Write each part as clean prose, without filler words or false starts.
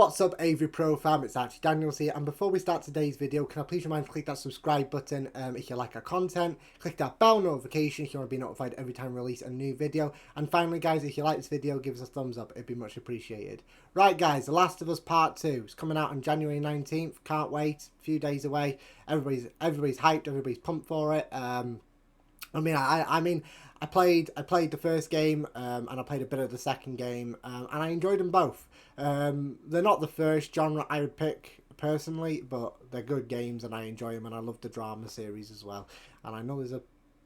What's up, Avery Pro fam? It's actually Daniels here, and before we start today's video, can I please remind you to click that subscribe button if you like our content, click that bell notification if you want to be notified every time we release a new video, and finally guys, if you like this video, give us a thumbs up, it'd be much appreciated. Right guys, The Last of Us Part 2 is coming out on January 19th, can't wait, a few days away, everybody's hyped, everybody's pumped for it. I played the first game and I played a bit of the second game and I enjoyed them both. They're not the first genre I would pick personally, but they're good games and I enjoy them, and I love the drama series as well. And I know there's a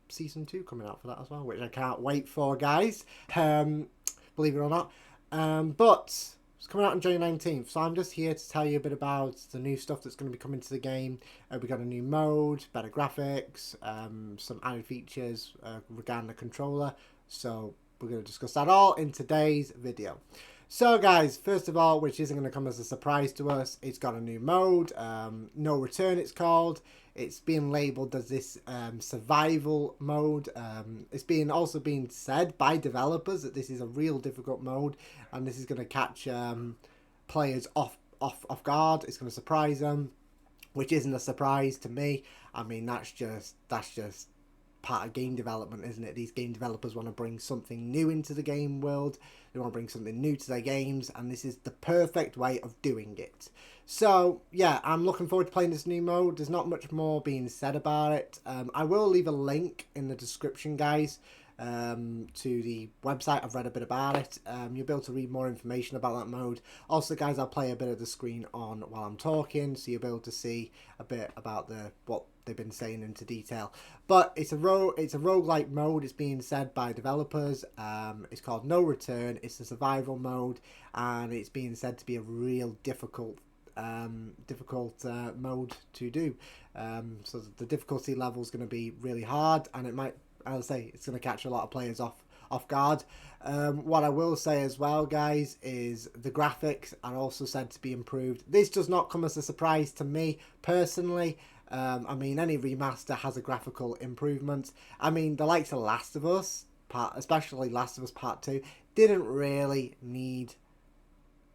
season 2 coming out for that as well, which I can't wait for, guys. Believe it or not. But it's coming out on January 19th, so I'm just here to tell you a bit about the new stuff that's going to be coming to the game. We got a new mode, better graphics, some added features regarding the controller. So we're going to discuss that all in today's video. So guys, first of all, which isn't going to come as a surprise to us, it's got a new mode, No Return it's called. It's being labelled as this survival mode. It's also being said by developers that this is a real difficult mode, and this is going to catch players off guard. It's going to surprise them, which isn't a surprise to me. I mean, that's just part of game development, isn't it? These game developers want to bring something new into the game world. They want to bring something new to their games, and this is the perfect way of doing it. So yeah, I'm looking forward to playing this new mode. There's not much more being said about it. I will leave a link in the description, guys, to the website. I've read a bit about it. You'll be able to read more information about that mode. Also guys, I'll play a bit of the screen on while I'm talking, so you'll be able to see a bit about what they've been saying into detail. But it's a roguelike mode. It's being said by developers. It's called No Return. It's a survival mode, and it's being said to be a real difficult mode to do. So the difficulty level is going to be really hard, and it might, I'll say, it's going to catch a lot of players off guard. What I will say as well, guys, is the graphics are also said to be improved. This does not come as a surprise to me personally. I mean, any remaster has a graphical improvement. I mean, the likes of Last of Us, especially Last of Us Part 2, didn't really need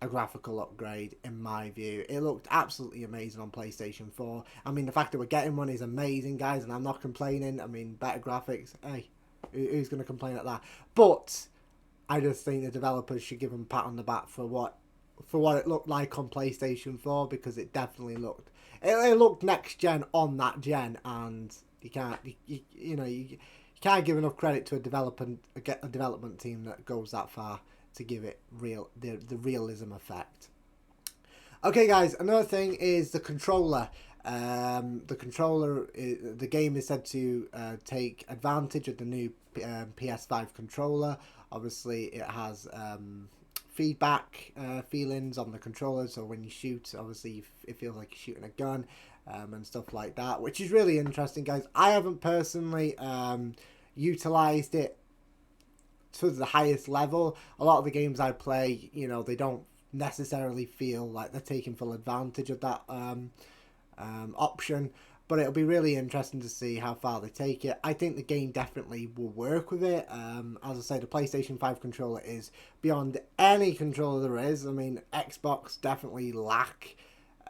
a graphical upgrade, in my view. It looked absolutely amazing on PlayStation 4. I mean, the fact that we're getting one is amazing, guys, and I'm not complaining. I mean, better graphics, hey, who's going to complain at that? But I just think the developers should give them a pat on the back for what it looked like on PlayStation 4, because it definitely looked, it looked next gen on that gen, and you can't give enough credit to a development team that goes that far to give it the realism effect. Okay guys, another thing is the controller. The game is said to take advantage of the new PS5 controller. Obviously it has feedback feelings on the controller, so when you shoot, obviously it feels like you're shooting a gun, and stuff like that, which is really interesting, guys. I haven't personally utilized it to the highest level. A lot of the games I play, you know, they don't necessarily feel like they're taking full advantage of that option, but it'll be really interesting to see how far they take it. I think the game definitely will work with it. As I say, the PlayStation 5 controller is beyond any controller there is. I mean, Xbox definitely lack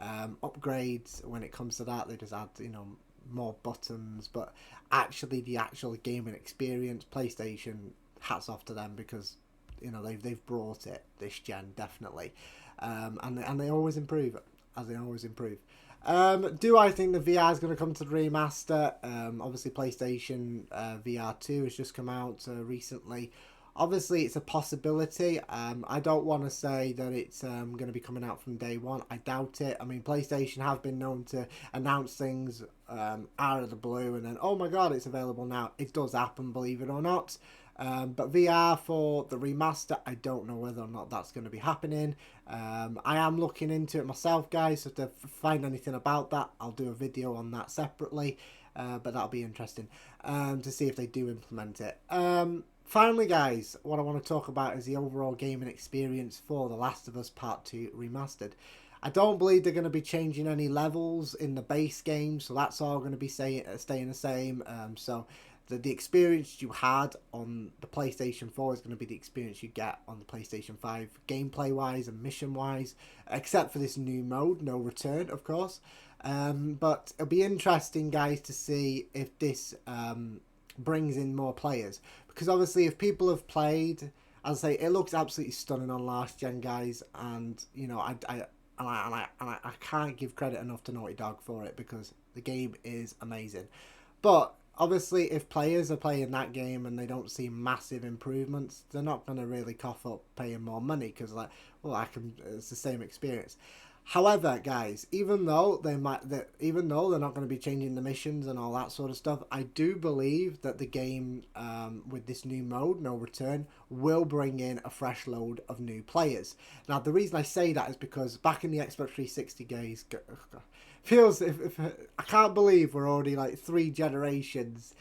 upgrades when it comes to that. They just add, you know, more buttons, but actually the actual gaming experience, PlayStation, hats off to them, because, you know, they've brought it this gen, definitely, and they always improve, as they always improve. Do I think the VR is going to come to the remaster? Obviously PlayStation VR 2 has just come out recently. Obviously it's a possibility. I don't want to say that it's going to be coming out from day one. I doubt it. I mean, PlayStation have been known to announce things out of the blue and then, oh my god, it's available now. It does happen, believe it or not. But VR for the remaster, I don't know whether or not that's going to be happening. I am looking into it myself, guys, so to find anything about that, I'll do a video on that separately, but that'll be interesting to see if they do implement it. Finally, guys, what I want to talk about is the overall gaming experience for The Last of Us Part 2 Remastered. I don't believe they're going to be changing any levels in the base game, so that's all going to be staying the same. So the experience you had on the PlayStation 4 is going to be the experience you get on the PlayStation 5, gameplay wise and mission wise, except for this new mode, No Return, of course. But it'll be interesting, guys, to see if this brings in more players, because obviously if people have played, as I say, it looks absolutely stunning on last gen, guys, and you know, I can't give credit enough to Naughty Dog for it, because the game is amazing. But obviously if players are playing that game and they don't see massive improvements, they're not going to really cough up paying more money, because like, well, it's the same experience. However, guys, even though they're not going to be changing the missions and all that sort of stuff, I do believe that the game, with this new mode, No Return, will bring in a fresh load of new players. Now, the reason I say that is because back in the Xbox 360 days, I can't believe we're already like 3 generations,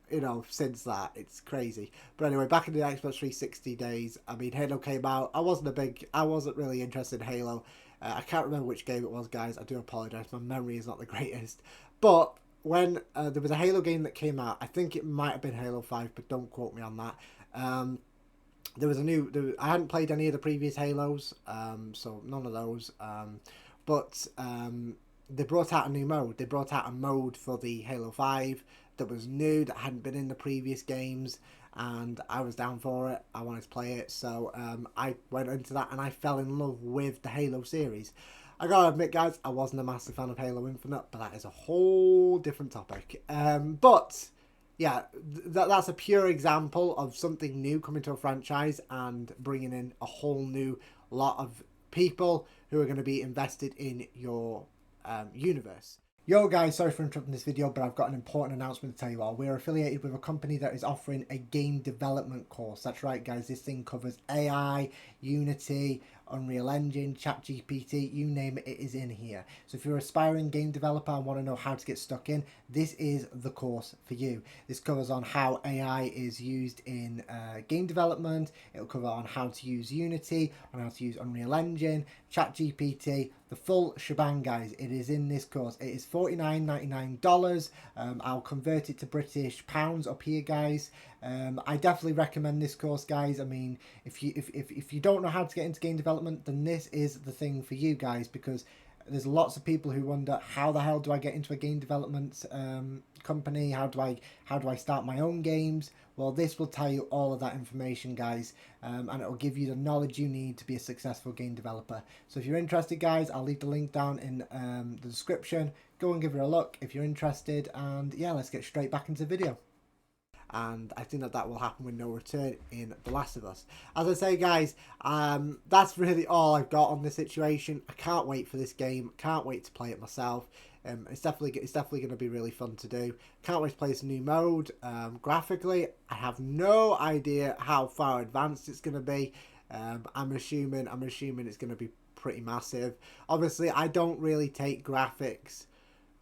you know, since that. It's crazy. But anyway, back in the Xbox 360 days, I mean, Halo came out. I wasn't really interested in Halo. I can't remember which game it was, guys. I do apologise. My memory is not the greatest. But when there was a Halo game that came out, I think it might have been Halo 5, but don't quote me on that. There was I hadn't played any of the previous Halos, so none of those. But they brought out a new mode. They brought out a mode for the Halo 5 that was new, that hadn't been in the previous games, and I was down for it. I wanted to play it, so I went into that and I fell in love with the Halo series. I gotta admit, guys, I wasn't a massive fan of Halo Infinite, but that is a whole different topic. But yeah, that's a pure example of something new coming to a franchise and bringing in a whole new lot of people who are going to be invested in your universe. Yo guys, sorry for interrupting this video, but I've got an important announcement to tell you all. We're affiliated with a company that is offering a game development course. That's right, guys, this thing covers AI, Unity, Unreal Engine, ChatGPT, you name it, it is in here. So if you're an aspiring game developer and want to know how to get stuck in, this is the course for you. This covers on how AI is used in game development. It'll cover on how to use Unity, on how to use Unreal Engine, ChatGPT, the full shebang, guys. It is in this course. It is $49.99. I'll convert it to British pounds up here, guys. I definitely recommend this course, guys. I mean, if you don't know how to get into game development, then this is the thing for you guys, because there's lots of people who wonder, how the hell do I get into a game development company? How do I start my own games? Well, this will tell you all of that information, guys, and it will give you the knowledge you need to be a successful game developer. So if you're interested, guys, I'll leave the link down in the description. Go and give it a look if you're interested, and yeah, let's get straight back into the video. And I think that will happen with No Return in The Last of Us. As I say, guys, that's really all I've got on this situation. I can't wait for this game. Can't wait to play it myself. It's definitely going to be really fun to do. Can't wait to play this new mode. Graphically, I have no idea how far advanced it's going to be. I'm assuming it's going to be pretty massive. Obviously, I don't really take graphics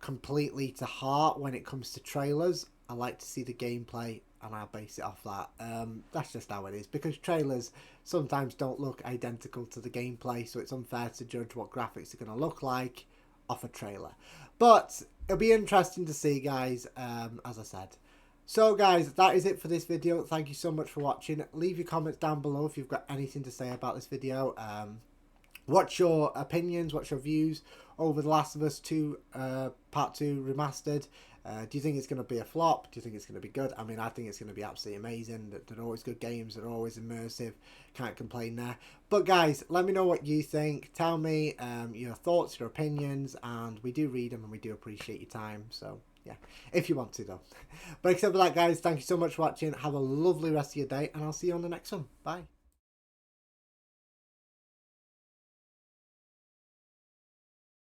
completely to heart when it comes to trailers. I like to see the gameplay and I'll base it off that. That's just how it is, because trailers sometimes don't look identical to the gameplay, so it's unfair to judge what graphics are going to look like off a trailer. But it'll be interesting to see, guys, as I said. So guys, that is it for this video. Thank you so much for watching. Leave your comments down below if you've got anything to say about this video. What's your opinions? What's your views over The Last of Us 2 Part 2 Remastered? Do you think it's going to be a flop? Do you think it's going to be good? I mean, I think it's going to be absolutely amazing. They're always good games. They're always immersive. Can't complain there. But guys, let me know what you think. Tell me your thoughts, your opinions, and we do read them and we do appreciate your time. So yeah, if you want to though. But except for that, guys, thank you so much for watching. Have a lovely rest of your day, and I'll see you on the next one. Bye.